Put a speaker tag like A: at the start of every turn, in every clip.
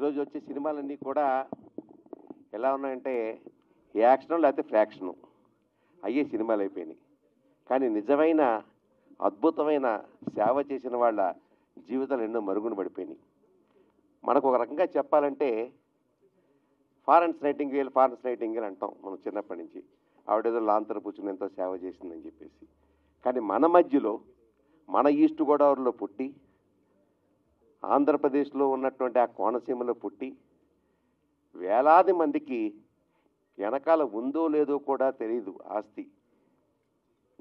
A: ఈరోజు వచ్చే సినిమాలన్నీ కూడా ఎలా ఉన్నాయంటే యాక్షను లేకపోతే ఫ్రాక్షను అయ్యే సినిమాలు అయిపోయినాయి. కానీ నిజమైన అద్భుతమైన సేవ చేసిన వాళ్ళ జీవితాలు ఎన్నో మరుగున పడిపోయినాయి. మనకు ఒక రకంగా చెప్పాలంటే ఫారెన్స్ నైటింగేల్ అంటాం మనం చిన్నప్పటి నుంచి. ఆవిడేదో లాంతర కూర్చుని ఎంతో సేవ చేసిందని చెప్పేసి. కానీ మన మధ్యలో మన ఈస్ట్ గోదావరిలో పుట్టి ఆంధ్రప్రదేశ్లో ఉన్నటువంటి ఆ కోనసీమలో పుట్టి వేలాది మందికి వెనకాల ఉందో లేదో కూడా తెలియదు, ఆస్తి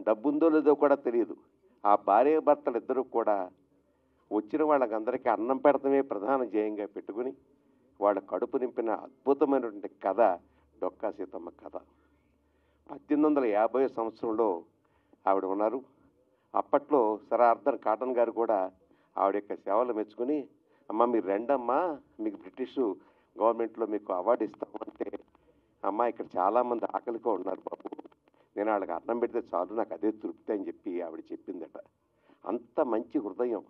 A: డబ్బుందో లేదో కూడా తెలియదు. ఆ భార్య భర్తలు ఇద్దరు కూడా వచ్చిన వాళ్ళకందరికీ అన్నం పెడతమే ప్రధాన ధ్యేయంగా పెట్టుకుని వాళ్ళ కడుపు నింపిన అద్భుతమైనటువంటి కథ డొక్కా సీతమ్మ కథ. 1850 సంవత్సరంలో ఆవిడ ఉన్నారు. అప్పట్లో సర్ ఆర్థర్ కాటన్ గారు కూడా ఆవిడ యొక్క సేవలు మెచ్చుకుని, అమ్మ మీరు రెండమ్మా, మీకు బ్రిటిష్ గవర్నమెంట్లో మీకు అవార్డు ఇస్తామంటే, అమ్మ ఇక్కడ చాలామంది ఆకలిగా ఉన్నారు బాబు, నేను వాళ్ళకి అన్నం పెడితే చాలు, నాకు అదే తృప్తి అని చెప్పి ఆవిడ చెప్పిందట. అంత మంచి హృదయం,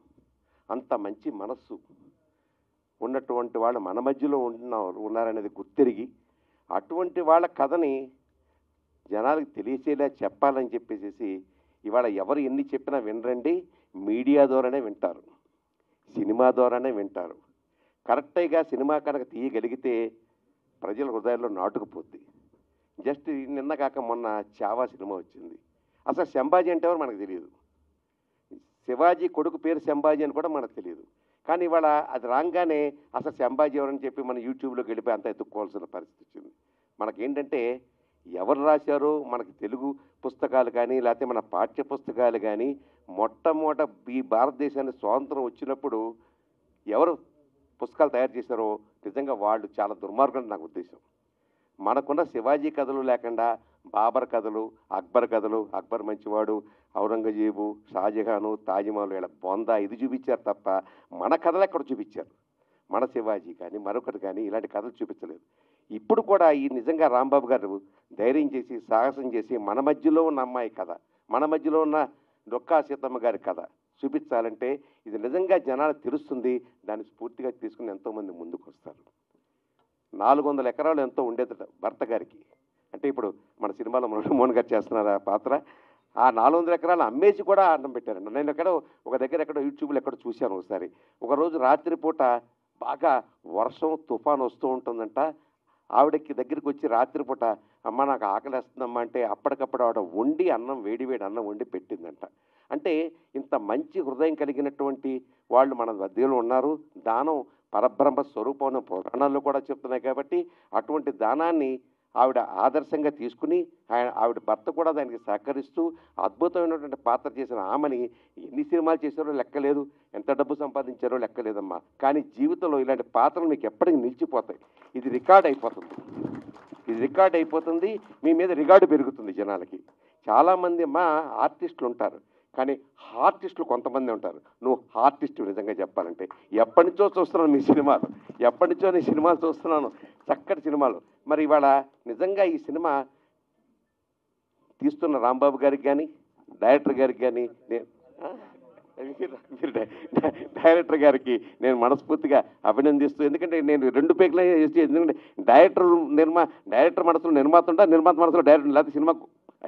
A: అంత మంచి మనస్సు ఉన్నటువంటి వాళ్ళు మన మధ్యలో ఉన్నారనేది గుర్తిరిగి అటువంటి వాళ్ళ కథని జనాలకు తెలియచేలా చెప్పాలని చెప్పేసి ఇవాళ ఎవరు ఎన్ని చెప్పినా వినరండి. మీడియా ద్వారానే వింటారు, సినిమా ద్వారానే వింటారు. కరెక్ట్గా సినిమా కనుక తీయగలిగితే ప్రజల హృదయాల్లో నాటుకుపోద్ది. జస్ట్ నిన్న కాక మొన్న చావా సినిమా వచ్చింది. అసలు శంభాజీ అంటే ఎవరు మనకు తెలియదు, శివాజీ కొడుకు పేరు శంభాజీ అని కూడా మనకు తెలియదు. కానీ ఇవాళ అది రాగానే అసలు శంభాజీ ఎవరని చెప్పి మన యూట్యూబ్లోకి వెళ్ళిపోయి అంతా ఎత్తుక్కోవాల్సిన పరిస్థితి వచ్చింది. మనకేంటంటే ఎవరు రాశారో మనకి తెలుగు పుస్తకాలు కానీ లేకపోతే మన పాఠ్య పుస్తకాలు కానీ మొట్టమొదట ఈ భారతదేశానికి స్వాతంత్రం వచ్చినప్పుడు ఎవరు పుస్తకాలు తయారు చేశారో నిజంగా వాళ్ళు చాలా దుర్మార్గం నాకు ఉద్దేశం. మనకున్న శివాజీ కథలు లేకుండా బాబర్ కథలు, అక్బర్ కథలు, అక్బర్ మంచివాడు, ఔరంగజేబు, షాజహాను, తాజ్మహల్ వీళ్ళ బొందా ఇది చూపించారు తప్ప మన కథలు ఎక్కడ చూపించారు? మన శివాజీ కానీ మరొకటి కానీ ఇలాంటి కథలు చూపించలేదు. ఇప్పుడు కూడా ఈ నిజంగా రాంబాబు గారు ధైర్యం చేసి సాహసం చేసి మన మధ్యలో ఉన్న అమ్మాయి కథ, మన మధ్యలో ఉన్న డొక్కా సీతమ్మ గారి కథ చూపించాలంటే ఇది నిజంగా జనాలు తెలుస్తుంది. దాన్ని స్ఫూర్తిగా తీసుకుని ఎంతోమంది ముందుకు వస్తారు. 400 ఎకరాలు ఎంతో ఉండేదట భర్త గారికి. అంటే ఇప్పుడు మన సినిమాలో మోహన్ గారు చేస్తున్నారు ఆ పాత్ర. ఆ 400 ఎకరాలు అమ్మేసి కూడా అన్నం పెట్టారండి. నేను ఒక దగ్గర ఎక్కడో యూట్యూబ్లో ఎక్కడో చూశాను ఒకసారి. ఒకరోజు రాత్రిపూట బాగా వర్షం తుఫాను వస్తూ ఉంటుందంట. ఆవిడకి దగ్గరికి వచ్చి రాత్రిపూట అమ్మ నాకు ఆకలేస్తుందమ్మా అంటే అప్పటికప్పుడు ఆవిడ వండి అన్నం వేడి అన్నం వండి పెట్టిందంట. అంటే ఇంత మంచి హృదయం కలిగినటువంటి వాళ్ళు మన మధ్యలో ఉన్నారు. దానం పరబ్రహ్మ స్వరూపం పురాణాల్లో కూడా చెప్తున్నాయి. కాబట్టి అటువంటి దానాన్ని ఆవిడ ఆదర్శంగా తీసుకుని ఆవిడ భర్త కూడా దానికి సహకరిస్తూ అద్భుతమైనటువంటి పాత్ర చేసిన ఆమెని ఎన్ని సినిమాలు చేశారో లెక్కలేదు, ఎంత డబ్బు సంపాదించారో లెక్కలేదమ్మా. కానీ జీవితంలో ఇలాంటి పాత్రలు మీకు ఎప్పటికీ నిలిచిపోతాయి. ఇది రికార్డ్ అయిపోతుంది, మీ మీద రికార్డు పెరుగుతుంది జనాలకి. చాలామంది అమ్మా ఆర్టిస్టులు ఉంటారు, కానీ ఆర్టిస్టులు కొంతమంది ఉంటారు. నువ్వు ఆర్టిస్ట్ నిజంగా చెప్పాలంటే ఎప్పటి నుంచో చూస్తున్నాను మీ సినిమాలు, ఎప్పటి నుంచో నీ సినిమాలు చూస్తున్నాను, చక్కటి సినిమాలు. మరి ఇవాళ నిజంగా ఈ సినిమా తీస్తున్న రాంబాబు గారికి కానీ డైరెక్టర్ గారికి కానీ డైరెక్టర్ గారికి నేను మనస్ఫూర్తిగా అభినందిస్తూ, ఎందుకంటే నేను 2 పేర్లు చేసి, ఎందుకంటే డైరెక్టర్ మనసులో నిర్మాత ఉంటా, నిర్మాత మనసులో డైరెక్టర్, లేకపోతే సినిమా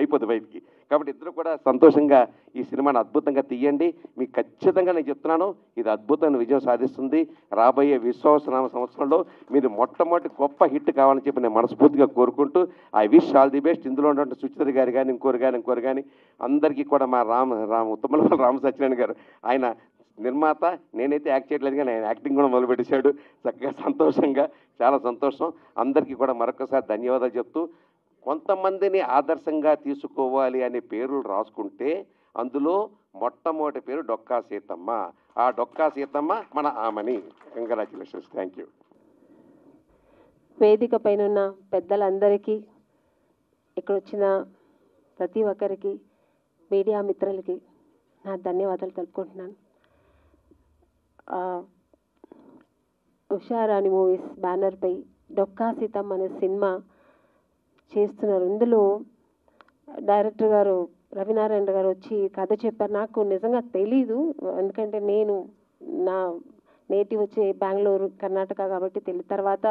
A: అయిపోతుంది బయటికి. కాబట్టి ఇద్దరు కూడా సంతోషంగా ఈ సినిమాను అద్భుతంగా తీయండి. మీకు ఖచ్చితంగా నేను చెప్తున్నాను, ఇది అద్భుతమైన విజయం సాధిస్తుంది. రాబోయే విశ్వాసనామ సంవత్సరంలో మీరు మొట్టమొదటి గొప్ప హిట్ కావాలని చెప్పి నేను మనస్ఫూర్తిగా కోరుకుంటూ I wish all the best. ఇందులో ఉన్నటువంటి సుచిత్ర గారు కానీ ఇంకోరు కానీ అందరికీ కూడా మా ఉత్తమల రామ సత్యనారాయణ గారు ఆయన నిర్మాత, నేనైతే యాక్ట్ చేయట్లేదు కానీ ఆయన యాక్టింగ్ కూడా మొదలుపెట్టేశాడు. చక్కగా సంతోషంగా, చాలా సంతోషం. అందరికీ కూడా మరొకసారి ధన్యవాదాలు చెప్తూ, కొంతమందిని ఆదర్శంగా తీసుకోవాలి అనే పేర్లు రాసుకుంటే అందులో మొట్టమొదటి పేరు డొక్కా సీతమ్మ. ఆ డొక్కా సీతమ్మ మన ఆమని. Congratulations, thank you.
B: వేదిక పైన ఉన్న పెద్దలందరికీ, ఇక్కడ వచ్చిన ప్రతి ఒక్కరికి, మీడియా మిత్రులకి నా ధన్యవాదాలు తెలుపుకుంటున్నాను. ఉషారాణి మూవీస్ బ్యానర్పై డొక్కా సీతమ్మ అనే సినిమా చేస్తున్నారు. ఇందులో డైరెక్టర్ గారు రవినారాయణ గారు వచ్చి కథ చెప్పారు. నాకు నిజంగా తెలీదు, ఎందుకంటే నేను నేటివ్ వచ్చి బెంగళూరు కర్ణాటక కాబట్టి తర్వాత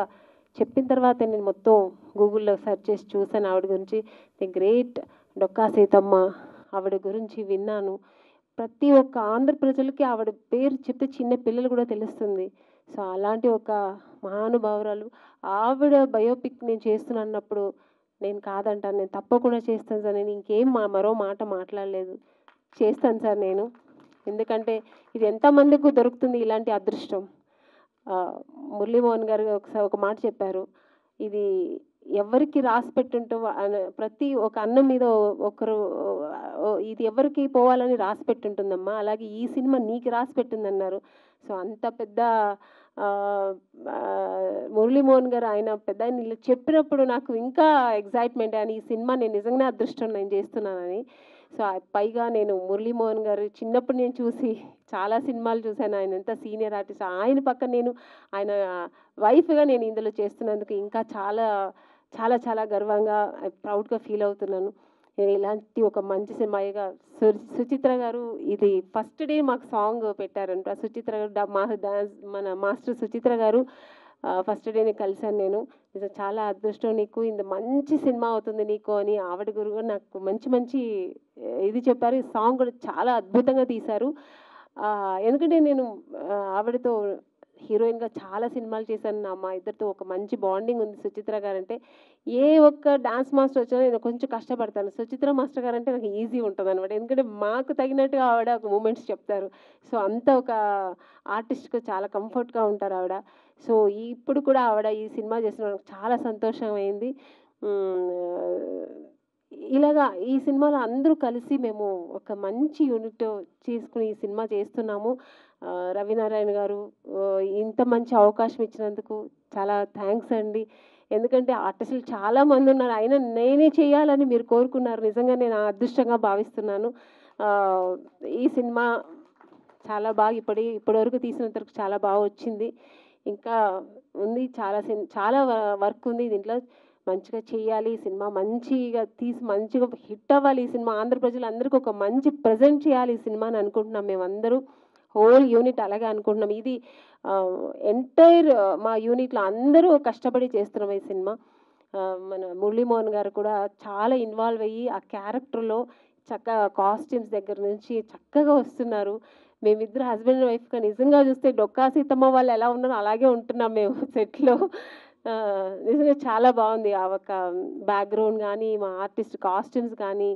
B: చెప్పిన తర్వాత నేను మొత్తం గూగుల్లో సెర్చ్ చేసి చూసాను ఆవిడ గురించి. ది గ్రేట్ డొక్కా సీతమ్మ, ఆవిడ గురించి విన్నాను. ప్రతి ఒక్క ఆంధ్ర ప్రజలకి ఆవిడ పేరు చెప్తే చిన్న పిల్లలు కూడా తెలుస్తుంది. సో అలాంటి ఒక మహానుభావురాలు. ఆవిడ బయోపిక్ నేను చేస్తున్నప్పుడు నేను కాదంటాను, నేను తప్పకుండా చేస్తాను సార్. నేను ఇంకేం మరో మాట మాట్లాడలేదు. చేస్తాను సార్ నేను. ఎందుకంటే ఇది ఎంతమందికి దొరుకుతుంది ఇలాంటి అదృష్టం. మురళీమోహన్ గారు ఒకసారి ఒక మాట చెప్పారు, ఇది ఎవరికి రాసి పెట్టుంటో ప్రతి ఒక అన్నం మీద ఒకరు ఇది ఎవరికి పోవాలని రాసి పెట్టుంటుందమ్మా, అలాగే ఈ సినిమా నీకు రాసి పెట్టిందన్నారు. సో అంత పెద్ద మురళీమోహన్ గారు ఆయన పెద్ద ఆయన చెప్పినప్పుడు నాకు ఇంకా ఎగ్జైట్మెంట్ అని, ఈ సినిమా నేను నిజంగానే అదృష్టం నేను చేస్తున్నానని. సో పైగా నేను మురళీమోహన్ గారు చిన్నప్పుడు నేను చూసి చాలా సినిమాలు చూశాను. ఆయన ఎంత సీనియర్ ఆర్టిస్ట్, ఆయన పక్కన నేను ఆయన వైఫ్గా నేను ఇందులో చేస్తున్నందుకు ఇంకా చాలా చాలా చాలా గర్వంగా ప్రౌడ్గా ఫీల్ అవుతున్నాను. ఇలాంటి ఒక మంచి సినిమాగా సుచిత్ర గారు ఇది ఫస్ట్ డే మాకు సాంగ్ పెట్టారంట. సుచిత్ర గారు మన మాస్టర్ సుచిత్ర గారు ఫస్ట్ డే కలిశాను నేను. ఇది చాలా అదృష్టం నీకు, ఇంత మంచి సినిమా అవుతుంది నీకు అని ఆవిడ గురువు నాకు మంచి మంచి ఇది చెప్పారు. ఈ సాంగ్ కూడా చాలా అద్భుతంగా తీశారు. ఎందుకంటే నేను ఆవిడతో హీరోయిన్గా చాలా సినిమాలు చేశాను. మా ఇద్దరితో ఒక మంచి బాండింగ్ ఉంది. సుచిత్ర గారు అంటే ఏ ఒక్క డాన్స్ మాస్టర్ వచ్చినా నేను కొంచెం కష్టపడతాను. సుచిత్ర మాస్టర్ గారు అంటే నాకు ఈజీ ఉంటుంది అనమాట. ఎందుకంటే మాకు తగినట్టుగా ఆవిడ ఒక మూమెంట్స్ చెప్తారు. సో అంత ఒక ఆర్టిస్ట్కి చాలా కంఫర్ట్గా ఉంటారు ఆవిడ. సో ఇప్పుడు కూడా ఆవిడ ఈ సినిమా చేసిన చాలా సంతోషం అయింది. ఇలాగా ఈ సినిమాలో అందరూ కలిసి మేము ఒక మంచి యూనిట్ చేసుకుని ఈ సినిమా చేస్తున్నాము. రవినారాయణ గారు ఇంత మంచి అవకాశం ఇచ్చినందుకు చాలా థ్యాంక్స్ అండి. ఎందుకంటే ఆర్టిస్టులు చాలామంది ఉన్నారు, అయినా నేనే చేయాలని మీరు కోరుకున్నారు. నిజంగా నేను అదృష్టంగా భావిస్తున్నాను. ఈ సినిమా చాలా బాగా ఇప్పటివరకు తీసినంత వరకు చాలా బాగా వచ్చింది. ఇంకా ఉంది, చాలా వర్క్ ఉంది దీంట్లో. మంచిగా చేయాలి ఈ సినిమా, మంచిగా తీసి మంచిగా హిట్ అవ్వాలి ఈ సినిమా. ఆంధ్ర ప్రజలందరికీ ఒక మంచి ప్రజెంట్ చేయాలి ఈ సినిమా అని అనుకుంటున్నాం మేమందరూ, హోల్ యూనిట్ అలాగే అనుకుంటున్నాం. ఇది ఎంటైర్ మా యూనిట్లో అందరూ కష్టపడి చేస్తున్నాం ఈ సినిమా. మన మురళీమోహన్ గారు కూడా చాలా ఇన్వాల్వ్ అయ్యి ఆ క్యారెక్టర్లో చక్కగా కాస్ట్యూమ్స్ దగ్గర నుంచి చక్కగా వస్తున్నారు. మేమిద్దరు హస్బెండ్ అండ్ వైఫ్గా నిజంగా చూస్తే డొక్కా సీతమ్మ వాళ్ళు ఎలా ఉన్నారో అలాగే ఉంటున్నాం మేము సెట్లో. నిజంగా చాలా బాగుంది. ఆ ఒక బ్యాక్గ్రౌండ్ కానీ మా ఆర్టిస్ట్ కాస్ట్యూమ్స్ కానీ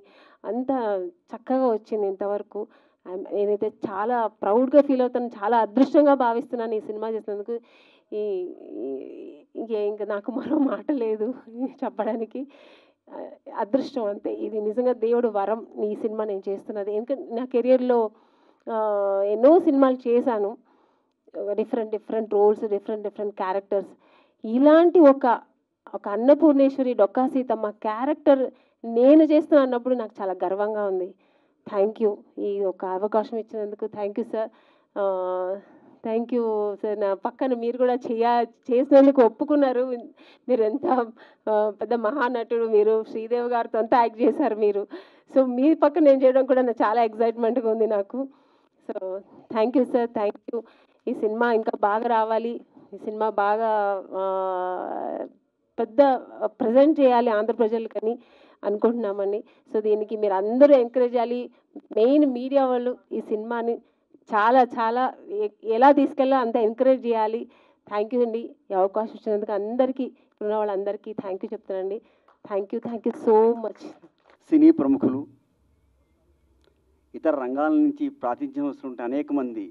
B: అంతా చక్కగా వచ్చింది ఇంతవరకు. నేనైతే చాలా ప్రౌడ్గా ఫీల్ అవుతాను, చాలా అదృష్టంగా భావిస్తున్నాను ఈ సినిమా చేసినందుకు. ఇంకా నాకు మరో మాట లేదు చెప్పడానికి. అదృష్టం అంతే, ఇది నిజంగా దేవుడు వరం ఈ సినిమా నేను చేస్తున్నది. ఎందుకంటే నా కెరియర్లో ఎన్నో సినిమాలు చేశాను, డిఫరెంట్ రోల్స్, డిఫరెంట్ క్యారెక్టర్స్. ఇలాంటి ఒక అన్నపూర్ణేశ్వరి డొక్కా సీతమ్మ క్యారెక్టర్ నేను చేస్తున్నా అన్నప్పుడు నాకు చాలా గర్వంగా ఉంది. థ్యాంక్ యూ, ఈ ఒక అవకాశం ఇచ్చినందుకు thank you sir. Thank you sir. నా పక్కన మీరు కూడా చేసినందుకు ఒప్పుకున్నారు. మీరు ఎంత పెద్ద మహానటుడు, మీరు శ్రీదేవి గారితో అంతా యాక్ట్ చేశారు మీరు. సో మీ పక్కన నేను చేయడం కూడా నాకు చాలా ఎక్సైట్మెంట్గా ఉంది నాకు. So thank you sir, thank you. ఈ సినిమా ఇంకా బాగా రావాలి, ఈ సినిమా బాగా పెద్ద ప్రజెంట్ చేయాలి ఆంధ్ర ప్రజలకని అనుకుంటున్నామండి. సో దీనికి మీరు అందరూ ఎంకరేజ్ చేయాలి. మెయిన్ మీడియా వాళ్ళు ఈ సినిమాని చాలా చాలా ఎలా తీసుకెళ్ళాలో అంత ఎంకరేజ్ చేయాలి. థ్యాంక్ యూ అండి, ఈ అవకాశం ఇచ్చినందుకు అందరికీ, ఉన్న వాళ్ళందరికీ థ్యాంక్ యూ చెప్తానండి. Thank you so much.
C: సినీ ప్రముఖులు, ఇతర రంగాల నుంచి ప్రాతినిధ్యం వస్తున్న అనేక మంది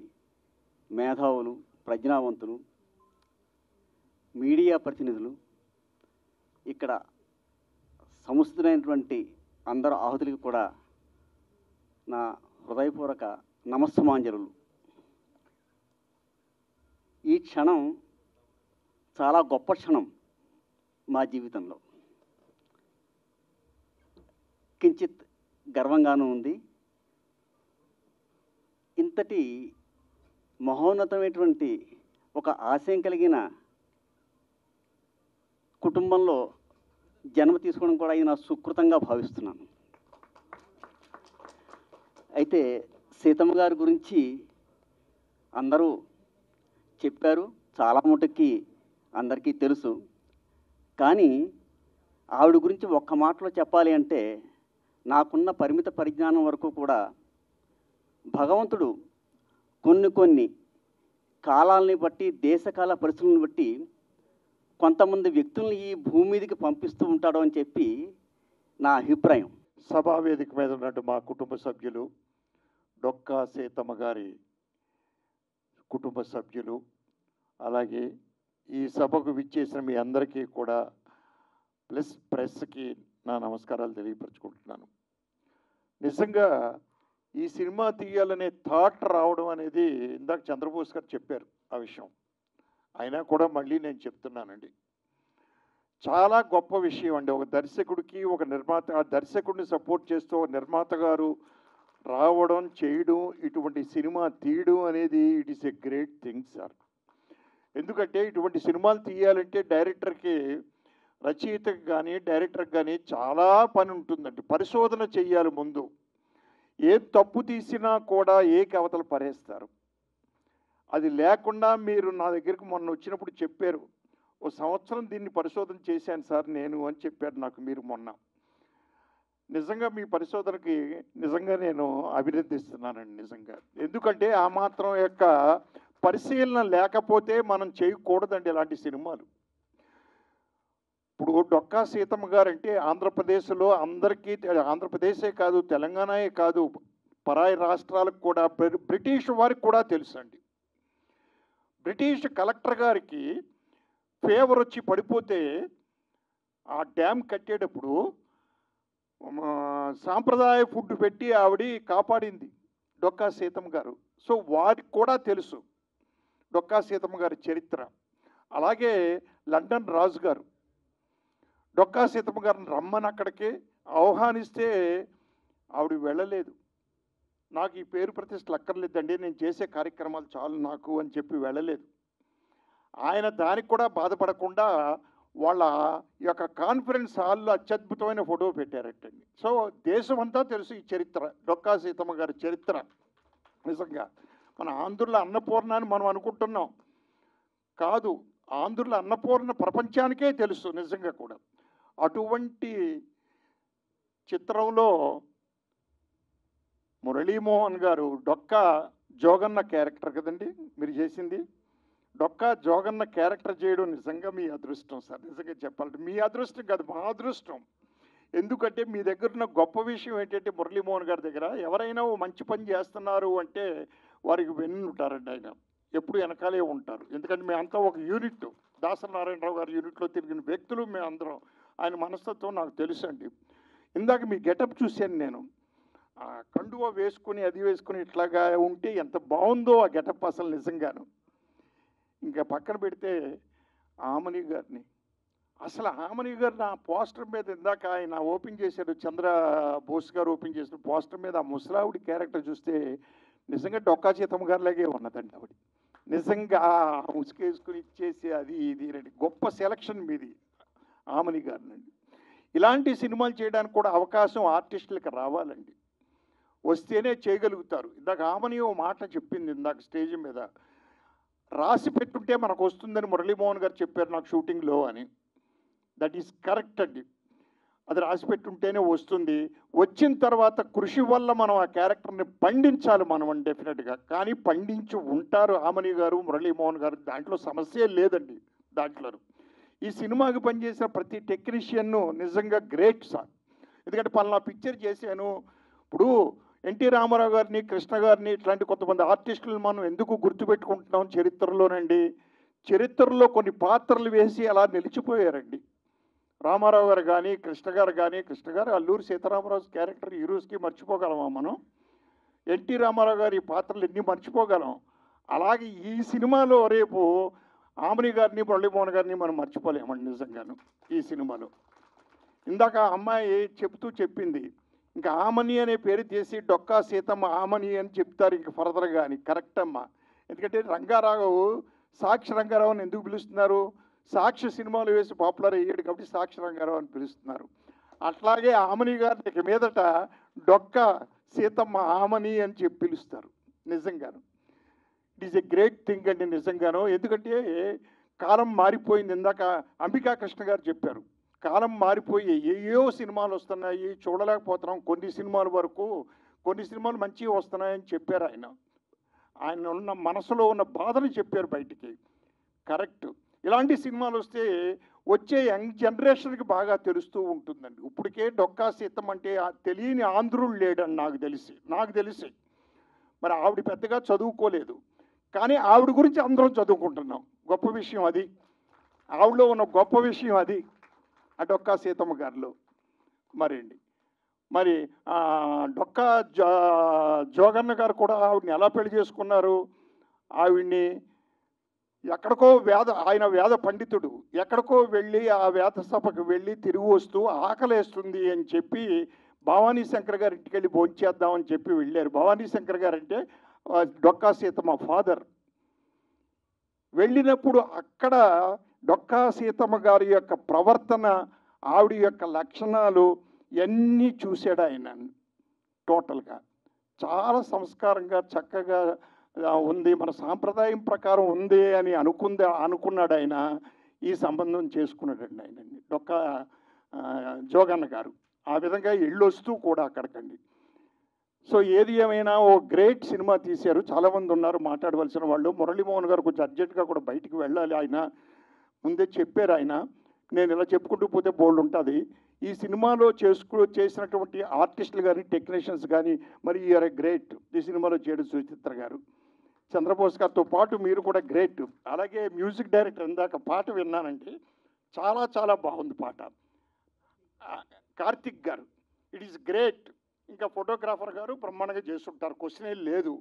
C: మేధావులు, ప్రజ్ఞావంతులు, మీడియా ప్రతినిధులు, ఇక్కడ సముచితమైనటువంటి అందరు ఆహుతులకి కూడా నా హృదయపూర్వక నమస్సమాంజలులు. ఈ క్షణం చాలా గొప్ప క్షణం మా జీవితంలో. కించిత్ గర్వంగానూ ఉంది. ఇంతటి మహోన్నతమైనటువంటి ఒక ఆశయం కలిగిన కుటుంబంలో జన్మ తీసుకోవడం కూడా ఇది నా సుకృతంగా భావిస్తున్నాను. అయితే సీతమ్మ గారి గురించి అందరూ చెప్పారు, చాలా మటుకి అందరికీ తెలుసు. కానీ ఆవిడ గురించి ఒక్క మాటలో చెప్పాలి అంటే, నాకున్న పరిమిత పరిజ్ఞానం వరకు కూడా భగవంతుడు కొన్ని కాలాలని బట్టి, దేశకాల పరిస్థితులను బట్టి కొంతమంది వ్యక్తుల్ని ఈ భూమి మీదకి పంపిస్తూ ఉంటాడు అని చెప్పి నా అభిప్రాయం.
D: సభా వేదిక మీద ఉన్నట్టు మా కుటుంబ సభ్యులు, డొక్కా సీతమ్మ గారి కుటుంబ సభ్యులు, అలాగే ఈ సభకు విచ్చేసిన మీ అందరికీ కూడా ప్లస్ ప్రెస్కి నా నమస్కారాలు తెలియపరచుకుంటున్నాను. నిజంగా ఈ సినిమా తీయాలనే థాట్ రావడం అనేది ఇందాక చంద్రబోస్ గారు చెప్పారు ఆ విషయం, అయినా కూడా మళ్ళీ నేను చెప్తున్నానండి. చాలా గొప్ప విషయం అండి. ఒక దర్శకుడికి, ఒక నిర్మాత, ఆ దర్శకుడిని సపోర్ట్ చేస్తూ ఒక నిర్మాత గారు రావడం, చేయడం, ఇటువంటి సినిమా తీయడం అనేది it is a great thing sir. ఎందుకంటే ఇటువంటి సినిమాలు తీయాలంటే డైరెక్టర్కి, రచయితకి కానీ డైరెక్టర్కి కానీ చాలా పని ఉంటుందండి. పరిశోధన చెయ్యాలి ముందు. ఏ తప్పు తీసినా కూడా ఏ కవతలు పరేస్తారు. అది లేకుండా మీరు నా దగ్గరికి మొన్న వచ్చినప్పుడు చెప్పారు, ఓ సంవత్సరం దీన్ని పరిశోధన చేశాను సార్ నేను అని చెప్పారు నాకు మీరు మొన్న. నిజంగా మీ పరిశోధనకి నిజంగా నేను అభినందిస్తున్నానండి నిజంగా. ఎందుకంటే ఆ మాత్రం యొక్క పరిశీలన లేకపోతే మనం చేయకూడదండి ఇలాంటి సినిమాలు. ఇప్పుడు డొక్కా సీతమ్మ గారు అంటే ఆంధ్రప్రదేశ్లో అందరికీ, ఆంధ్రప్రదేశే కాదు తెలంగాణయే కాదు, పరాయి రాష్ట్రాలకు కూడా, బ్రిటిష్ వారికి కూడా తెలుసండి. బ్రిటిష్ కలెక్టర్ గారికి ఫేవర్ వచ్చి పడిపోతే ఆ డ్యామ్ కట్టేటప్పుడు సాంప్రదాయ ఫుడ్ పెట్టి ఆవిడ కాపాడింది డొక్కా సీతమ్మ గారు. సో వారికి కూడా తెలుసు డొక్కా సీతమ్మ గారి చరిత్ర. అలాగే లండన్ రాజు గారు డొక్కా సీతమ్మ గారిని రమ్మని అక్కడికి ఆహ్వానిస్తే ఆవిడ వెళ్ళలేదు. నాకు ఈ పేరు ప్రతిష్టలు అక్కర్లేదండి, నేను చేసే కార్యక్రమాలు చాలు నాకు అని చెప్పి వెళ్ళలేదు. ఆయన దానికి కూడా బాధపడకుండా వాళ్ళ యొక్క కాన్ఫరెన్స్ హాల్లో అత్యద్భుతమైన ఫోటో పెట్టారటండి. సో దేశం అంతా తెలుసు ఈ చరిత్ర, డొక్కా సీతమ్మ గారి చరిత్ర. నిజంగా మన ఆంధ్రుల అన్నపూర్ణ అని మనం అనుకుంటున్నాం, కాదు, ఆంధ్రుల అన్నపూర్ణ ప్రపంచానికే తెలుసు నిజంగా కూడా. అటువంటి చిత్రంలో మురళీమోహన్ గారు డొక్కా జోగన్న క్యారెక్టర్ కదండి మీరు చేసింది. డొక్కా జోగన్న క్యారెక్టర్ చేయడం నిజంగా మీ అదృష్టం సార్. నిజంగా చెప్పాలంటే మీ అదృష్టం కాదు, మా అదృష్టం. ఎందుకంటే మీ దగ్గర ఉన్న గొప్ప విషయం ఏంటంటే మురళీమోహన్ గారి దగ్గర ఎవరైనా ఓ మంచి పని చేస్తున్నారు అంటే వారికి వెన్నుంటారండి. ఆయన ఎప్పుడు వెనకాలే ఉంటారు. ఎందుకంటే మేమంతా ఒక యూనిట్, దాసరి నారాయణరావు గారి యూనిట్లో తిరిగిన వ్యక్తులు మేమందరం. ఆయన మనస్తత్వం నాకు తెలుసు అండి. ఇందాక మీ గెటప్ చూశాను నేను, కండువా వేసుకుని అది వేసుకుని ఇట్లాగా ఉంటే ఎంత బాగుందో ఆ గెటప్ అసలు నిజంగాను. ఇంకా పక్కన పెడితే ఆమని గారిని, అసలు ఆమని గారు నా పోస్టర్ మీద ఇందాక ఆయన ఓపెన్ చేశారు, చంద్రబోస్ గారు ఓపెన్ చేసిన పోస్టర్ మీద ఆ ముసలావిడి క్యారెక్టర్ చూస్తే నిజంగా డొక్కా సీతమ్మ గారిలాగే ఉన్నదండి ఆవిడ. నిజంగా ఉసుకేసుకుని ఇచ్చేసి అది ఇది రండి, గొప్ప సెలక్షన్ మీది ఆమని గారినండి. ఇలాంటి సినిమాలు చేయడానికి కూడా అవకాశం ఆర్టిస్టులకు రావాలండి, వస్తేనే చేయగలుగుతారు. ఇందాక ఆమని ఓ మాట చెప్పింది ఇందాక స్టేజ్ మీద, రాసి పెట్టుంటే మనకు వస్తుందని మురళీమోహన్ గారు చెప్పారు నాకు షూటింగ్లో అని. దట్ ఈస్ కరెక్ట్ అండి. అది రాసి పెట్టుంటేనే వస్తుంది. వచ్చిన తర్వాత కృషి వల్ల మనం ఆ క్యారెక్టర్ని పండించాలి మనం డెఫినెట్గా. కానీ పండించి ఉంటారు ఆమని గారు, మురళీమోహన్ గారు, దాంట్లో సమస్య లేదండి. దాంట్లో ఈ సినిమాకి పనిచేసిన ప్రతి టెక్నీషియన్ను నిజంగా గ్రేట్ సార్. ఎందుకంటే పలానా పిక్చర్ చేశాను, ఇప్పుడు ఎన్టీ రామారావు గారిని, కృష్ణ గారిని, ఇట్లాంటి కొంతమంది ఆర్టిస్టులను మనం ఎందుకు గుర్తుపెట్టుకుంటున్నాం చరిత్రలోనండి, చరిత్రలో కొన్ని పాత్రలు వేసి అలా నిలిచిపోయారండి. రామారావు గారు కానీ, కృష్ణ గారు అల్లూరి సీతారామరాజు క్యారెక్టర్ ఈ రోజుకి మర్చిపోగలమా మనం? ఎన్టీ రామారావు గారి పాత్రలు ఎన్ని మర్చిపోగలం? అలాగే ఈ సినిమాలో రేపు ఆమని గారిని, మురళీమోహన్ గారిని మనం మర్చిపోలేమండి నిజంగాను ఈ సినిమాలో. ఇందాక అమ్మాయి చెప్పింది, ఇంకా ఆమని అనే పేరు చేసి డొక్కా సీతమ్మ ఆమని అని చెప్తారు ఇంక ఫర్దర్గా అని. కరెక్ట్ అమ్మ. ఎందుకంటే రంగారావు, సాక్షి రంగారావు అని ఎందుకు పిలుస్తున్నారు? సాక్షి సినిమాలు వేసి పాపులర్ అయ్యాడు కాబట్టి సాక్షి రంగారావు అని పిలుస్తున్నారు. అట్లాగే ఆమని గారిని ఇక మీదట డొక్కా సీతమ్మ ఆమని అని చెప్పి పిలుస్తారు నిజంగాను. It is a great thing అండి నిజంగాను. ఎందుకంటే కాలం మారిపోయింది. ఇందాక అంబికా కృష్ణ గారు చెప్పారు, కాలం మారిపోయి ఏయో సినిమాలు వస్తున్నాయి, చూడలేకపోతున్నాం. కొన్ని సినిమాల వరకు, కొన్ని సినిమాలు మంచిగా వస్తున్నాయని చెప్పారు ఆయన. ఆయన ఉన్న మనసులో ఉన్న బాధలు చెప్పారు బయటికి. కరెక్ట్. ఇలాంటి సినిమాలు వస్తే వచ్చే యంగ్ జనరేషన్కి బాగా తెలుస్తూ ఉంటుందండి. ఇప్పటికే డొక్కా సీతం అంటే తెలియని ఆంధ్రులు లేడని నాకు తెలిసి మరి ఆవిడ పెద్దగా చదువుకోలేదు, కానీ ఆవిడ గురించి అందరం చదువుకుంటున్నాం. గొప్ప విషయం అది. ఆవిడలో ఉన్న గొప్ప విషయం అది, ఆ డొక్కా సీతమ్మ గారిలో. మరి డొక్కా జోగన్న గారు కూడా ఆవిడని ఎలా పెళ్లి చేసుకున్నారు? ఆవిడ్ని ఎక్కడికో ఆయన వేద పండితుడు, ఎక్కడికో వెళ్ళి ఆ వేద సభకు వెళ్ళి తిరిగి వస్తూ ఆకలేస్తుంది అని చెప్పి భవానీ శంకర్ గారి ఇంటికి వెళ్ళి భోంచేద్దామని చెప్పి వెళ్ళారు. భవానీ శంకర్ గారు అంటే డొక్కా సీతమ్మ ఫాదర్. వెళ్ళినప్పుడు అక్కడ డొక్కా సీతమ్మ గారి యొక్క ప్రవర్తన, ఆవిడ యొక్క లక్షణాలు ఇవన్నీ చూశాడు ఆయన. టోటల్గా చాలా సంస్కారంగా చక్కగా ఉంది, మన సాంప్రదాయం ప్రకారం ఉంది అని అనుకున్నాడు ఆయన. ఈ సంబంధం చేసుకున్నాడండి ఆయన, డొక్కా జోగన్న గారు. ఆ విధంగా వెళ్ళొస్తూ కూడా అక్కడికండి. సో ఏది ఏమైనా ఓ గ్రేట్ సినిమా తీశారు. చాలామంది ఉన్నారు మాట్లాడవలసిన వాళ్ళు. మురళీమోహన్ గారు కొంచెం అర్జెంటుగా కూడా బయటికి వెళ్ళాలి, ఆయన ముందే చెప్పారు. ఆయన నేను ఇలా చెప్పుకుంటూ పోతే బోల్డ్ ఉంటుంది. ఈ సినిమాలో చేసినటువంటి ఆర్టిస్టులు కానీ టెక్నీషియన్స్ కానీ మరి యూఆర్ ఎ గ్రేట్. ఈ సినిమాలో చేయడం సుచిత్ర గారు, చంద్రబోస్ గారితో పాటు మీరు కూడా గ్రేట్. అలాగే మ్యూజిక్ డైరెక్టర్, ఇందాక పాట విన్నానంటే చాలా చాలా బాగుంది పాట, కార్తిక్ గారు. It is great. ఇంకా ఫోటోగ్రాఫర్ గారు బ్రహ్మాండంగా చేస్తుంటారు, క్వశ్చనే లేదు.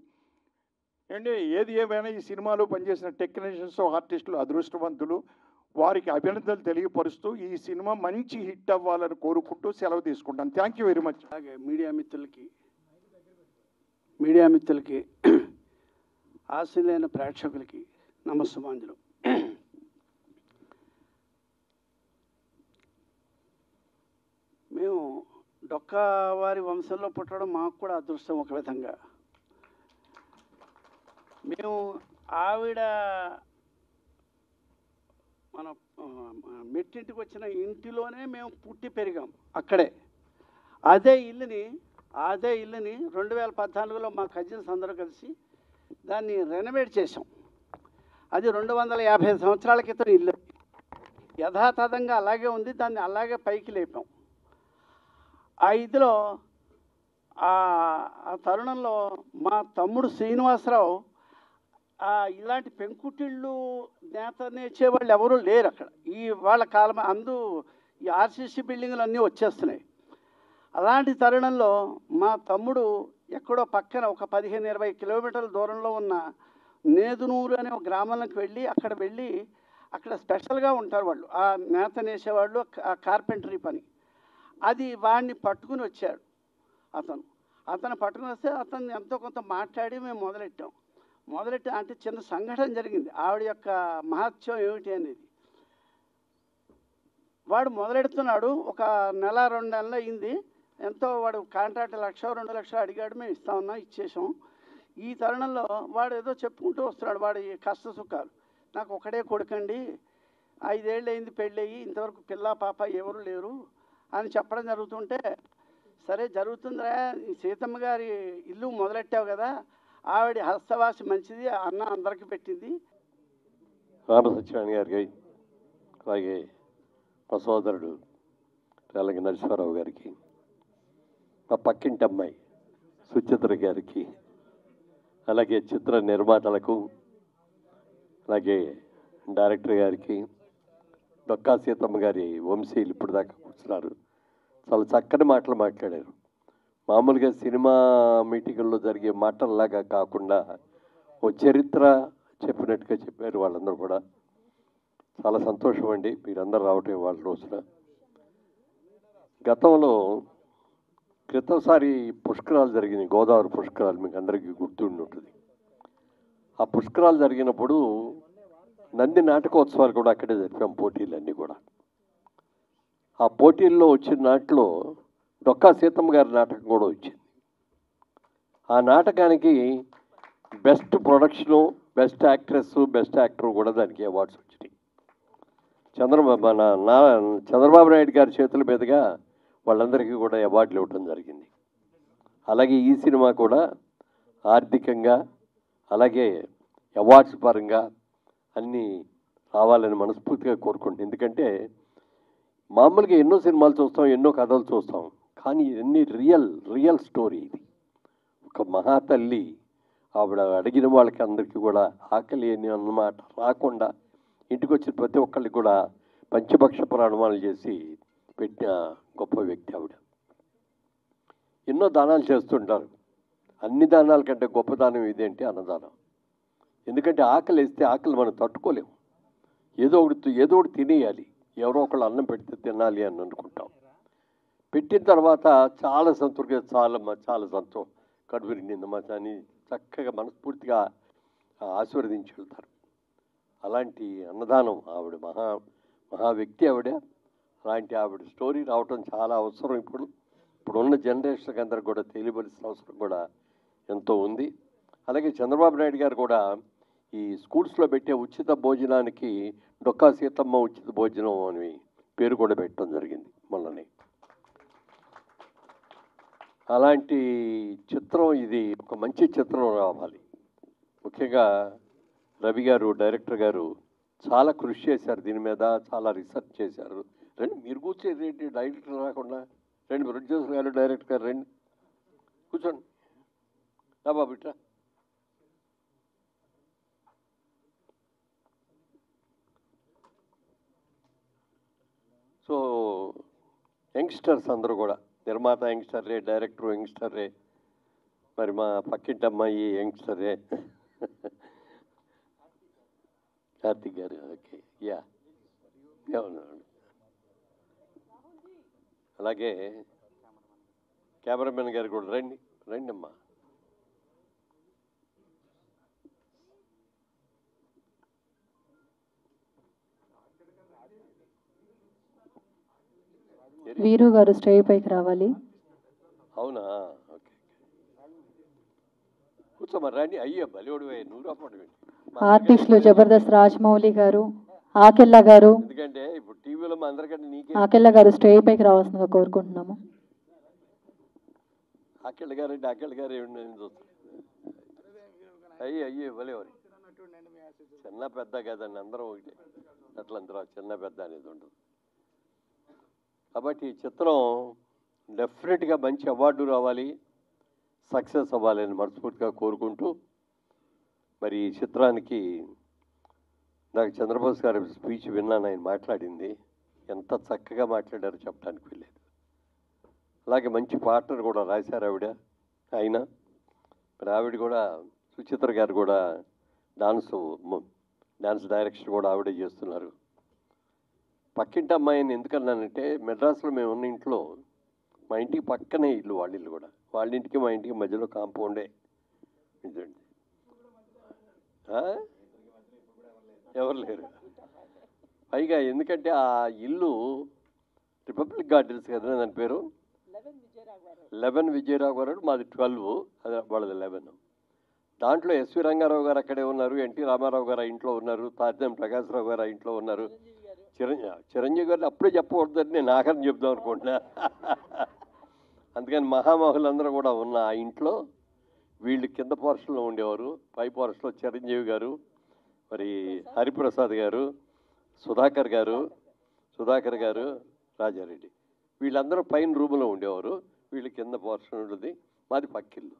D: అంటే ఏది ఏమైనా ఈ సినిమాలో పనిచేసిన టెక్నీషియన్స్ ఆర్టిస్టులు అదృష్టవంతులు. వారికి అభినందనలు తెలియపరుస్తూ ఈ సినిమా మంచి హిట్ అవ్వాలని కోరుకుంటూ సెలవు తీసుకుంటాను. Thank you very much.
E: అలాగే మీడియా మిత్రులకి ఆశలైన ప్రేక్షకులకి నమస్సుమాంజలు. మేము డొక్కా వారి వంశంలో పుట్టడం మాకు కూడా అదృష్టం ఒక విధంగా. మేము ఆవిడ మన మెట్టింటికి వచ్చిన ఇంటిలోనే మేము పుట్టి పెరిగాం, అక్కడే. అదే ఇల్లుని 2014లో మా కజిన్స్ అందరూ కలిసి దాన్ని రెనోవేట్ చేసాం. అది 250 సంవత్సరాల క్రితం ఇల్లు, యథాతథంగా అలాగే ఉంది. దాన్ని అలాగే పైకి లేపాం. ఆ ఇదిలో ఆ తరుణంలో మా తమ్ముడు శ్రీనివాసరావు ఇలాంటి పెంకుటిళ్ళు నేత నేర్చేవాళ్ళు ఎవరూ లేరు అక్కడ. వాళ్ళ కాలం ఈ ఆర్సీసీ బిల్డింగులు అన్నీ వచ్చేస్తున్నాయి. అలాంటి తరుణంలో మా తమ్ముడు ఎక్కడో పక్కన ఒక 15-20 కిలోమీటర్ల దూరంలో ఉన్న నేదునూరు అనే ఒక గ్రామానికి వెళ్ళి అక్కడ స్పెషల్గా ఉంటారు వాళ్ళు, ఆ నేత నేసేవాళ్ళు, ఆ కార్పెంటరీ పని. అది వాడిని పట్టుకుని వచ్చాడు. అతను పట్టుకుని వస్తే అతను ఎంతో కొంత మాట్లాడి మేము మొదలెట్టి అంటే చిన్న సంఘటన జరిగింది. ఆవిడ యొక్క మహత్యం ఏమిటి అనేది వాడు మొదలెడుతున్నాడు. ఒక 1-2 నెలలు అయింది. ఎంతో వాడు కాంట్రాక్ట్ 1,00,000-2 లక్షలు అడిగాడు, మేము ఇచ్చేసాం. ఈ తరుణంలో వాడు ఏదో చెప్పుకుంటూ వస్తున్నాడు వాడి కష్ట సుఖాలు. నాకు ఒకడే కొడుకండి, 5 ఏళ్ళు అయింది పెళ్ళయి, ఇంతవరకు పిల్ల పాప ఎవరు లేరు అని చెప్పడం జరుగుతుంటే, సరే జరుగుతుందిరా, ఈ సీతమ్మ గారి ఇల్లు మొదలెట్టావు కదా, ఆవిడ హస్తవాసి మంచిది, అన్న అందరికి పెట్టింది.
F: రామసత్యనారాయణ గారికి, అలాగే మా సోదరుడు అలాగే నరసింహారావు గారికి, మా పక్కింటి అమ్మాయి సుచిత్ర గారికి, అలాగే చిత్ర నిర్మాతలకు, అలాగే డైరెక్టర్ గారికి, డొక్కా సీతమ్మ గారి వంశీయులు ఇప్పుడు దాకా కూర్చున్నారు. చాలా చక్కని మాటలు మాట్లాడారు. మామూలుగా సినిమా మీటింగుల్లో జరిగే మాటల్లాగా కాకుండా ఓ చరిత్ర చెప్పినట్టుగా చెప్పారు వాళ్ళందరూ కూడా. చాలా సంతోషం అండి మీరందరూ రావటం వాళ్ళ రోజున. గతంలో క్రితంసారి పుష్కరాలు జరిగినాయి, గోదావరి పుష్కరాలు, మీకు అందరికీ గుర్తుండి ఉంటుంది. ఆ పుష్కరాలు జరిగినప్పుడు నంది నాటకోత్సవాలు కూడా అక్కడే జరిపాం, పోటీలన్నీ కూడా. ఆ పోటీల్లో వచ్చిన నాటిలో డొక్కా సీతమ్మ గారి నాటకం కూడా వచ్చింది. ఆ నాటకానికి best production, best actress best actor కూడా దానికి అవార్డ్స్ వచ్చినాయి. చంద్రబాబు నాయుడు గారి చేతుల మీదుగా వాళ్ళందరికీ కూడా అవార్డులు ఇవ్వడం జరిగింది. అలాగే ఈ సినిమా కూడా ఆర్థికంగా అలాగే అవార్డ్స్ పరంగా అన్నీ రావాలని మనస్ఫూర్తిగా కోరుకుంటుంది. ఎందుకంటే మామూలుగా ఎన్నో సినిమాలు చూస్తాం, ఎన్నో కథలు చూస్తాం, కానీ ఎన్ని రియల్ స్టోరీ ఇది. ఒక మహాతల్లి ఆవిడ అడిగిన వాళ్ళకి అందరికీ కూడా ఆకలి అని అన్నమాట రాకుండా ఇంటికి వచ్చిన ప్రతి ఒక్కరికి కూడా పంచభక్ష ప్రాణాలు చేసి పెట్టిన గొప్ప వ్యక్తి ఆవిడ. ఎన్నో దానాలు చేస్తుంటారు. అన్ని దానాల కంటే గొప్ప దానం ఇదేంటి అన్నదానం. ఎందుకంటే ఆకలి వేస్తే ఆకలి మనం తట్టుకోలేము. ఏదో ఒకటి తినేయాలి. ఎవరో ఒకళ్ళు అన్నం పెడితే తినాలి అని అనుకుంటాం. పెట్టిన తర్వాత చాలా సంతృప్తిగా చాలా సంతోషం కడుపు నిండిందమ్మా అని చక్కగా మనస్ఫూర్తిగా ఆశీర్వదించి వెళ్తారు. అలాంటి అన్నదానం ఆవిడ మహా వ్యక్తి ఆవిడ. అలాంటి ఆవిడ స్టోరీ రావటం చాలా అవసరం. ఇప్పుడున్న జనరేషన్కి అందరికి కూడా తెలియవలసిన అవసరం కూడా ఎంతో ఉంది. అలాగే చంద్రబాబు నాయుడు గారు కూడా ఈ స్కూల్స్లో పెట్టే ఉచిత భోజనానికి డొక్కా సీతమ్మ ఉచిత భోజనం అని పేరు కూడా పెట్టడం జరిగింది మొన్ననే. అలాంటి చిత్రం ఇది ఒక మంచి చిత్రం రావాలి. ముఖ్యంగా రవి గారు డైరెక్టర్ గారు చాలా కృషి చేశారు దీని మీద, చాలా రీసెర్చ్ చేశారు. రండి మీరు కూర్చోండి, డైరెక్టర్ రాకుండా రండి, ప్రొడ్యూసర్ గారు డైరెక్టర్ గారు రండి కూర్చోండి. రా బాబు ఇట్లా. సో యంగ్స్టర్స్ అందరూ కూడా, నిర్మాత యంగ్స్టర్రే, డైరెక్టర్ యంగ్స్టర్రే, మరి మా పక్కింటి అమ్మాయి యంగ్స్టర్రే కార్తిక్ గారు. ఓకే, యా అవునండి. అలాగే కెమెరామెన్ గారు కూడా రండి అమ్మా.
G: వీరు గారు స్టేజ్ పైకి రావాలి.
F: అవునా, ఓకే కూర్చోమా రండి. అయ్యో బలివాడు నువ్వు రాపడు.
G: ఆర్టిస్టులు జబర్దస్త్ రాజమౌళి గారు, ఆకెళ్ళ గారు.
F: ఎందుకంటే ఇప్పుడు టీవీలో మా అందరికంటే నీకే
G: ఆకెళ్ళ గారు స్టేజ్ పైకి రావాల్సిందిగా కోరుకుంటున్నాము.
F: ఆకెళ్ళ గారు ఏమి చూస్తారు. అయ్యో బలివాడు చిన్న పెద్ద కదండి, అందరం ఒకటి. అట్లా అందరూ చిన్న పెద్ద అనేది ఉండదు. కాబట్టి ఈ చిత్రం డెఫినెట్గా మంచి అవార్డు రావాలి, సక్సెస్ అవ్వాలని మనస్ఫూర్తిగా కోరుకుంటూ, మరి ఈ చిత్రానికి నాకు చంద్రబోస్ గారి స్పీచ్ విన్నాను. ఆయన మాట్లాడింది ఎంత చక్కగా మాట్లాడారో చెప్పడానికి వెళ్ళలేదు. అలాగే మంచి పాటలు కూడా రాశారు ఆవిడ. ఆయన మరి ఆవిడ కూడా సుచిత్ర గారు కూడా డాన్స్ డైరెక్షన్ కూడా ఆవిడే చేస్తున్నారు. పక్కింటి అమ్మాయిని ఎందుకన్నానంటే, మెడ్రాస్లో మేము ఉన్న ఇంట్లో మా ఇంటికి పక్కనే ఇల్లు, వాళ్ళ ఇల్లు కూడా, వాళ్ళ ఇంటికి మా ఇంటికి మధ్యలో కాంపౌండే. ఇదండి ఎవరు లేరు. పైగా ఎందుకంటే ఆ ఇల్లు రిపబ్లిక్ గార్డెన్స్ కదా దాని పేరు, 11 విజయరావు గారు, మాది 12, అదే వాళ్ళది 11. దాంట్లో ఎస్వి రంగారావు గారు అక్కడే ఉన్నారు, ఎన్టీ రామారావు గారు ఆ ఇంట్లో ఉన్నారు, తాజ్యం ప్రకాశ్రావు గారు ఆ ఇంట్లో ఉన్నారు, చిరంజీవి గారిని అప్పుడే చెప్పకూడదని నేను ఆఖరిని చెప్దాం అనుకుంటున్నా. అందుకని మహామహులందరూ కూడా ఉన్న ఆ ఇంట్లో వీళ్ళు కింద పోర్షన్లో ఉండేవారు, పై పోర్షన్లో చిరంజీవి గారు, మరి హరిప్రసాద్ గారు, సుధాకర్ గారు, రాజారెడ్డి, వీళ్ళందరూ పైన రూములో ఉండేవారు. వీళ్ళు కింద పోర్షన్ ఉంటుంది, మాది పక్కిల్లు.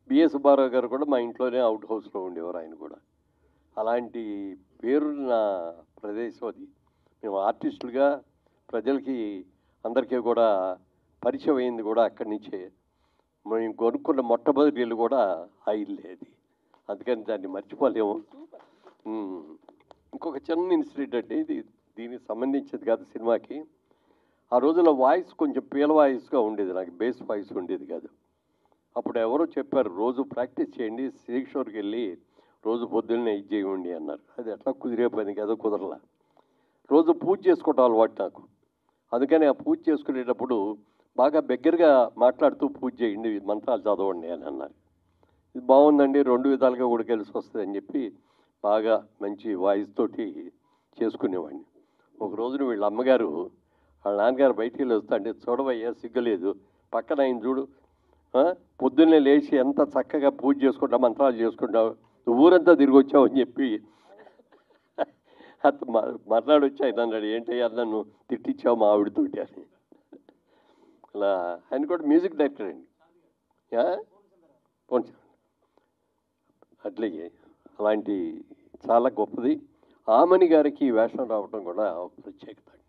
F: బిఎస్ సుబ్బారావు గారు కూడా మా ఇంట్లోనే అవుట్ హౌస్లో ఉండేవారు. ఆయన కూడా అలాంటి పేరున్న ప్రదేశం అది. మేము ఆర్టిస్టులుగా ప్రజలకి అందరికీ కూడా పరిచయం అయింది కూడా అక్కడి నుంచే. మేము కొనుక్కున్న మొట్టమొదటి ఇల్లు కూడా ఆ ఇల్లే అది. అందుకని దాన్ని మర్చిపోలేము. ఇంకొక చిన్న ఇన్సిడెంట్ అంటే, దీనికి సంబంధించేది కాదు సినిమాకి. ఆ రోజుల్లో వాయిస్ కొంచెం పీల వాయిస్గా ఉండేది, నాకు బేస్ వాయిస్ ఉండేది కాదు. అప్పుడు ఎవరో చెప్పారు, రోజు ప్రాక్టీస్ చేయండి, శ్రీకిషోర్కి వెళ్ళి రోజు పొద్దున్నే ఇది చేయండి అన్నారు. అది ఎట్లా కుదిరే పని కదా, కుదరలా. రోజు పూజ చేసుకోవటం అలవాటు నాకు. అందుకని ఆ పూజ చేసుకునేటప్పుడు బాగా దగ్గరగా మాట్లాడుతూ పూజ చేయండి, మంత్రాలు చదవండి అని అన్నారు. ఇది బాగుందండి, 2 విధాలుగా కూడా కలిసి వస్తుంది అని చెప్పి బాగా మంచి వాయిస్ తోటి చేసుకునేవాడిని. ఒక రోజున వీళ్ళ అమ్మగారు వాళ్ళ నాన్నగారు బయటికి వెళ్ళి వస్తా అంటే, చూడవయ్యా సిగ్గులేదు, పక్కన ఆయన చూడు, పొద్దున్నే లేచి ఎంత చక్కగా పూజ చేసుకుంటావు, మంత్రాలు చేసుకుంటావు, ఊరంతా తిరిగి వచ్చావు అని చెప్పి అతను మాట్లాడొచ్చి ఆయన అన్నాడు, ఏంటయ్యా నన్ను తిట్టించావు మా ఆవిడతోటి అని. అలా ఆయన కూడా మ్యూజిక్ డైరెక్టర్ అండి. అట్లాగే అలాంటి చాలా గొప్పది. ఆమని గారికి ఈ వేషం రావడం కూడా ఒక ప్రత్యేకత అండి.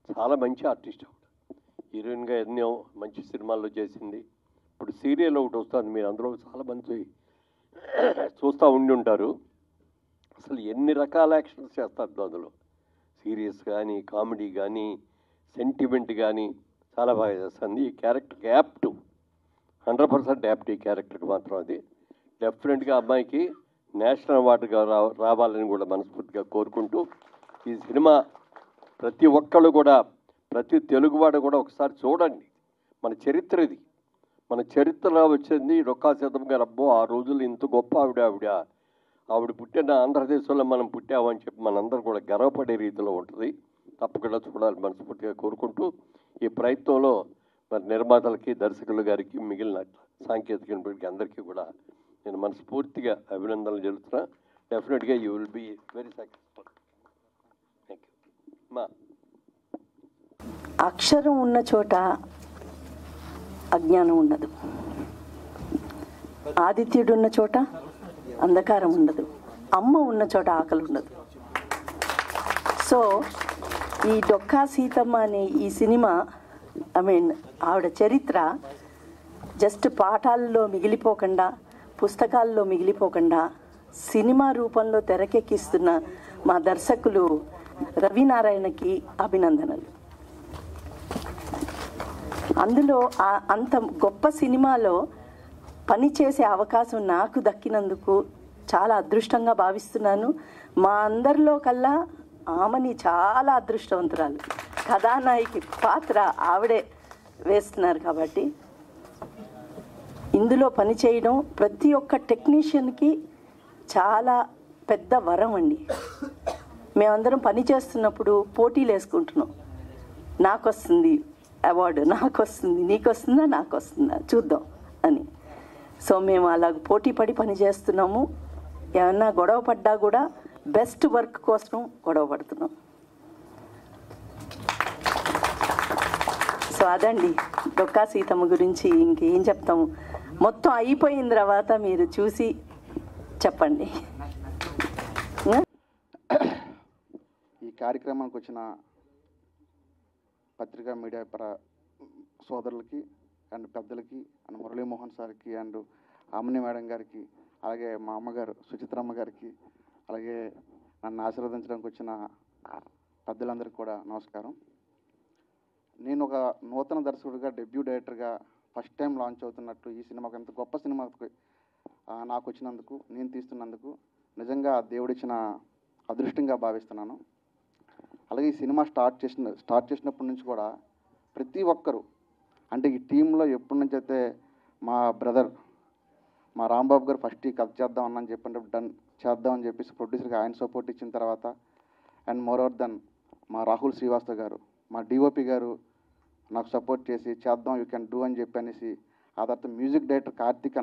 F: చాలా మంచి ఆర్టిస్ట్ ఆవిడ. హీరోయిన్గా ఎన్నో మంచి సినిమాల్లో చేసింది. ఇప్పుడు సీరియల్ ఒకటి వస్తుంది, మీరు అందరూ చాలామంది చూస్తూ ఉండి ఉంటారు. అసలు ఎన్ని రకాల యాక్షన్స్ చేస్తారు అందులో, సీరియస్ కానీ కామెడీ కానీ సెంటిమెంట్ కానీ చాలా బాగా చేస్తుంది. ఈ క్యారెక్టర్కి యాప్ట్, 100% యాప్ట్ ఈ క్యారెక్టర్కి మాత్రం. అది డెఫినెట్గా అమ్మాయికి నేషనల్ అవార్డుగా రావాలని కూడా మనస్ఫూర్తిగా కోరుకుంటూ, ఈ సినిమా ప్రతి ఒక్కళ్ళు కూడా, ప్రతి తెలుగువాడు కూడా ఒకసారి చూడండి. మన చరిత్ర ఇది, మన చరిత్రలో వచ్చింది డొక్కా సీతమ్మ గారు. అబ్బో ఆ రోజులు ఇంత గొప్ప ఆవిడ పుట్టిన ఆంధ్రదేశంలో మనం పుట్టామని చెప్పి మనందరూ కూడా గర్వపడే రీతిలో ఉంటుంది. తప్పకుండా చూడాలి మనస్ఫూర్తిగా కోరుకుంటూ, ఈ ప్రయత్నంలో మరి నిర్మాతలకి, దర్శకులు గారికి, మిగిలిన సాంకేతిక నిపుణులకి అందరికీ కూడా నేను మనస్ఫూర్తిగా అభినందనలు చెల్లుతున్నా. డెఫినెట్గా you will be very successful. Thank you. మా
H: అక్షరం ఉన్న చోట అజ్ఞానం ఉండదు, ఆదిత్యుడున్న చోట అంధకారం ఉండదు, అమ్మ ఉన్న చోట ఆకలి ఉండదు. సో ఈ డొక్కా సీతమ్మ అనే ఈ సినిమా, ఆవిడ చరిత్ర జస్ట్ పాఠాల్లో మిగిలిపోకుండా, పుస్తకాల్లో మిగిలిపోకుండా సినిమా రూపంలో తెరకెక్కిస్తున్న మా దర్శకులు రవినారాయణకి అభినందనలు. అందులో అంత గొప్ప సినిమాలో పనిచేసే అవకాశం నాకు దక్కినందుకు చాలా అదృష్టంగా భావిస్తున్నాను. మా అందరిలో కల్లా ఆమెని చాలా అదృష్టవంతురాలు. కథానాయకి పాత్ర ఆవిడే వేస్తున్నారు కాబట్టి ఇందులో పనిచేయడం ప్రతి ఒక్క టెక్నీషియన్కి చాలా పెద్ద వరం అండి. మేమందరం పని చేస్తున్నప్పుడు పోటీలు వేసుకుంటున్నాం, నాకు వస్తుంది అవార్డు, నాకు వస్తుంది, నీకు వస్తుందా, నాకు వస్తుందా చూద్దాం అని. సో మేము అలా పోటీ పడి పని చేస్తున్నాము. ఏమన్నా గొడవ పడ్డా కూడా బెస్ట్ వర్క్ కోసం గొడవ పడుతున్నాం. సో అదండి డొక్కా సీతమ్మ గురించి. ఇంకేం చెప్తాము, మొత్తం అయిపోయిన తర్వాత మీరు చూసి చెప్పండి.
I: ఈ కార్యక్రమానికి వచ్చిన పత్రికా మీడియా సోదరులకి అండ్ పెద్దలకి అండ్ మురళీమోహన్ సార్కి అండ్ ఆమని మేడం గారికి, అలాగే మా అమ్మగారు సుచిత్రమ్మ గారికి, అలాగే నన్ను ఆశీర్వదించడానికి వచ్చిన పెద్దలందరికీ కూడా నమస్కారం. నేను ఒక నూతన దర్శకుడిగా, డెబ్యూ డైరెక్టర్గా ఫస్ట్ టైం లాంచ్ అవుతున్నట్టు ఈ సినిమాకి, ఎంత గొప్ప సినిమాకి నాకు వచ్చినందుకు, నేను తీస్తున్నందుకు నిజంగా దేవుడిచ్చిన అదృష్టంగా భావిస్తున్నాను. అలాగే ఈ సినిమా స్టార్ట్ చేసినప్పటి నుంచి కూడా ప్రతి ఒక్కరూ, అంటే ఈ టీంలో ఎప్పటి నుంచి అయితే మా బ్రదర్ మా రాంబాబు గారు ఫస్ట్ ఈ కథ చేద్దాం అన్నని చెప్పండి, డన్ చేద్దామని చెప్పేసి ప్రొడ్యూసర్గా ఆయన సపోర్ట్ ఇచ్చిన తర్వాత, అండ్ మోరోవర్ దెన్ మా రాహుల్ శ్రీవాస్తవ్ గారు, మా డిఓపి గారు నాకు సపోర్ట్ చేసి చేద్దాం, యూ కెన్ డూ అని చెప్పి అనేసి, ఆ తర్వాత మ్యూజిక్ డైరెక్టర్ కార్తిక్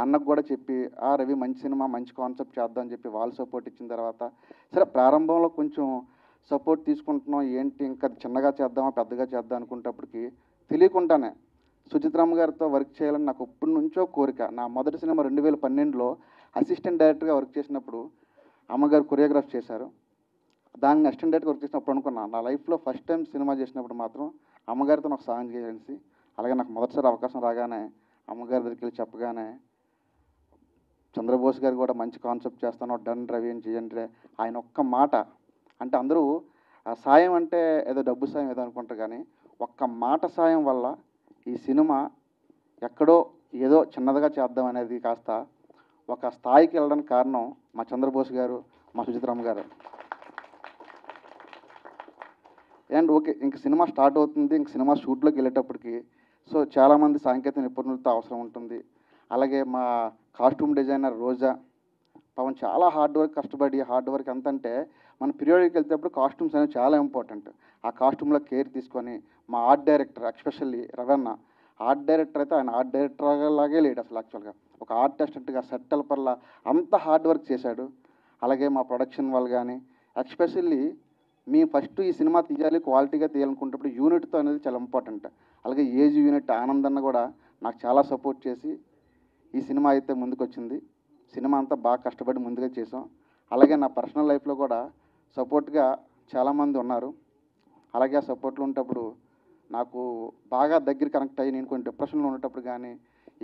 I: అన్నకు కూడా చెప్పి, రవి మంచి సినిమా, మంచి కాన్సెప్ట్ చేద్దాం అని చెప్పి వాళ్ళు సపోర్ట్ ఇచ్చిన తర్వాత, సరే ప్రారంభంలో కొంచెం సపోర్ట్ తీసుకుంటున్నాం, ఏంటి ఇంకా చిన్నగా చేద్దామా పెద్దగా చేద్దాం అనుకునేటప్పటికి తెలియకుండానే సుచిత్రమ్మ గారితో వర్క్ చేయాలని నాకు ఎప్పటి నుంచో కోరిక. నా మొదటి సినిమా 2012లో అసిస్టెంట్ డైరెక్టర్గా వర్క్ చేసినప్పుడు అమ్మగారు కొరియోగ్రాఫ్ చేశారు. దాన్ని అసిస్టెంట్ డైరెక్టర్గా వర్క్ చేసినప్పుడు అనుకున్నాను, నా లైఫ్లో ఫస్ట్ టైం సినిమా చేసినప్పుడు మాత్రం అమ్మగారితో నాకు సాంగ్ చేయాల్సి. అలాగే నాకు మొదటిసారి అవకాశం రాగానే అమ్మగారి దగ్గరికి వెళ్ళి చెప్పగానే, చంద్రబోస్ గారు కూడా మంచి కాన్సెప్ట్ చేస్తాను, డన్ రవి అని చేయండి, ఆయన ఒక్క మాట అంటే, అందరూ సాయం అంటే ఏదో డబ్బు సాయం ఏదో అనుకుంటారు, కానీ ఒక్క మాట సాయం వల్ల ఈ సినిమా ఎక్కడో ఏదో చిన్నదిగా చేద్దాం అనేది కాస్త ఒక స్థాయికి వెళ్ళడానికి కారణం మా చంద్రబోస్ గారు, మా సుచిత్రమ్మ గారు. అండ్ ఓకే, ఇంక సినిమా స్టార్ట్ అవుతుంది, ఇంక సినిమా షూట్లోకి వెళ్ళేటప్పటికి సో చాలామంది సాంకేతిక నిపుణులతో అవసరం ఉంటుంది. అలాగే మా కాస్ట్యూమ్ డిజైనర్ రోజా పవన్ చాలా హార్డ్ వర్క్ కష్టపడి హార్డ్ వర్క్ ఎంత అంటే మన పీరియాడికి వెళ్తేప్పుడు కాస్ట్యూమ్స్ అనేవి చాలా ఇంపార్టెంట్. ఆ కాస్ట్యూమ్లో కేర్ తీసుకొని మా ఆర్ట్ డైరెక్టర్ ఎస్పెషల్లీ రవణ ఆర్ట్ డైరెక్టర్ అయితే ఆయన ఆర్ట్ డైరెక్టర్ లాగే లేడు అసలు యాక్చువల్గా ఒక ఆర్ట్ అసిస్టెంట్గా సెట్ పర్లా అంత హార్డ్ వర్క్ చేశాడు. అలాగే మా ప్రొడక్షన్ వాళ్ళు కానీ ఎస్పెషల్లీ మేము ఫస్ట్ ఈ సినిమా తీయాలి క్వాలిటీగా తీయాలనుకున్నప్పుడు యూనిట్తో అనేది చాలా ఇంపార్టెంట్. అలాగే ఏజ్ యూనిట్ ఆనందన్న కూడా నాకు చాలా సపోర్ట్ చేసి ఈ సినిమా అయితే ముందుకు వచ్చింది. సినిమా అంతా బాగా కష్టపడి ముందుగా చేసాం. అలాగే నా పర్సనల్ లైఫ్లో కూడా సపోర్ట్గా చాలామంది ఉన్నారు. అలాగే ఆ సపోర్ట్లో ఉన్నప్పుడు నాకు బాగా దగ్గర కనెక్ట్ అయ్యి నేను కొన్ని డిప్రెషన్లో ఉన్నప్పుడు కానీ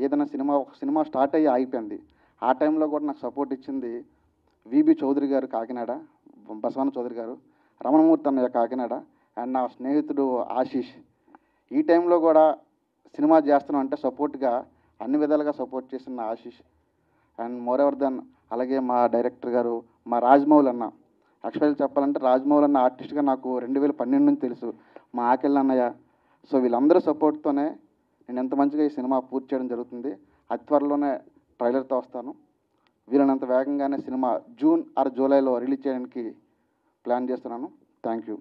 I: ఏదైనా ఒక సినిమా స్టార్ట్ అయ్యి ఆగిపోయింది. ఆ టైంలో కూడా నాకు సపోర్ట్ ఇచ్చింది విబి చౌదరి గారు కాకినాడ, బసవన్న చౌదరి గారు, రమణమూర్తి అన్నయ్య కాకినాడ అండ్ నా స్నేహితుడు ఆశీష్. ఈ టైంలో కూడా సినిమా చేస్తున్నాం అంటే సపోర్ట్గా అన్ని విధాలుగా సపోర్ట్ చేసిన ఆశీష్ అండ్ మోరెవర్ దెన్ అలాగే మా డైరెక్టర్ గారు మా రాజమౌళి అన్న. యాక్చువల్గా చెప్పాలంటే రాజమౌళి అన్న ఆర్టిస్ట్గా నాకు 2012 నుంచి తెలుసు, మా ఆకెళ్ళ అన్నయ్య. సో వీళ్ళందరూ సపోర్ట్తోనే నేను ఎంత మంచిగా ఈ సినిమా పూర్తి చేయడం జరుగుతుంది. అతి త్వరలోనే ట్రైలర్తో వస్తాను. వీళ్ళనంత వేగంగానే సినిమా జూన్ ఆర్ జూలైలో రిలీజ్ చేయడానికి ప్లాన్ చేస్తున్నాను. Thank you.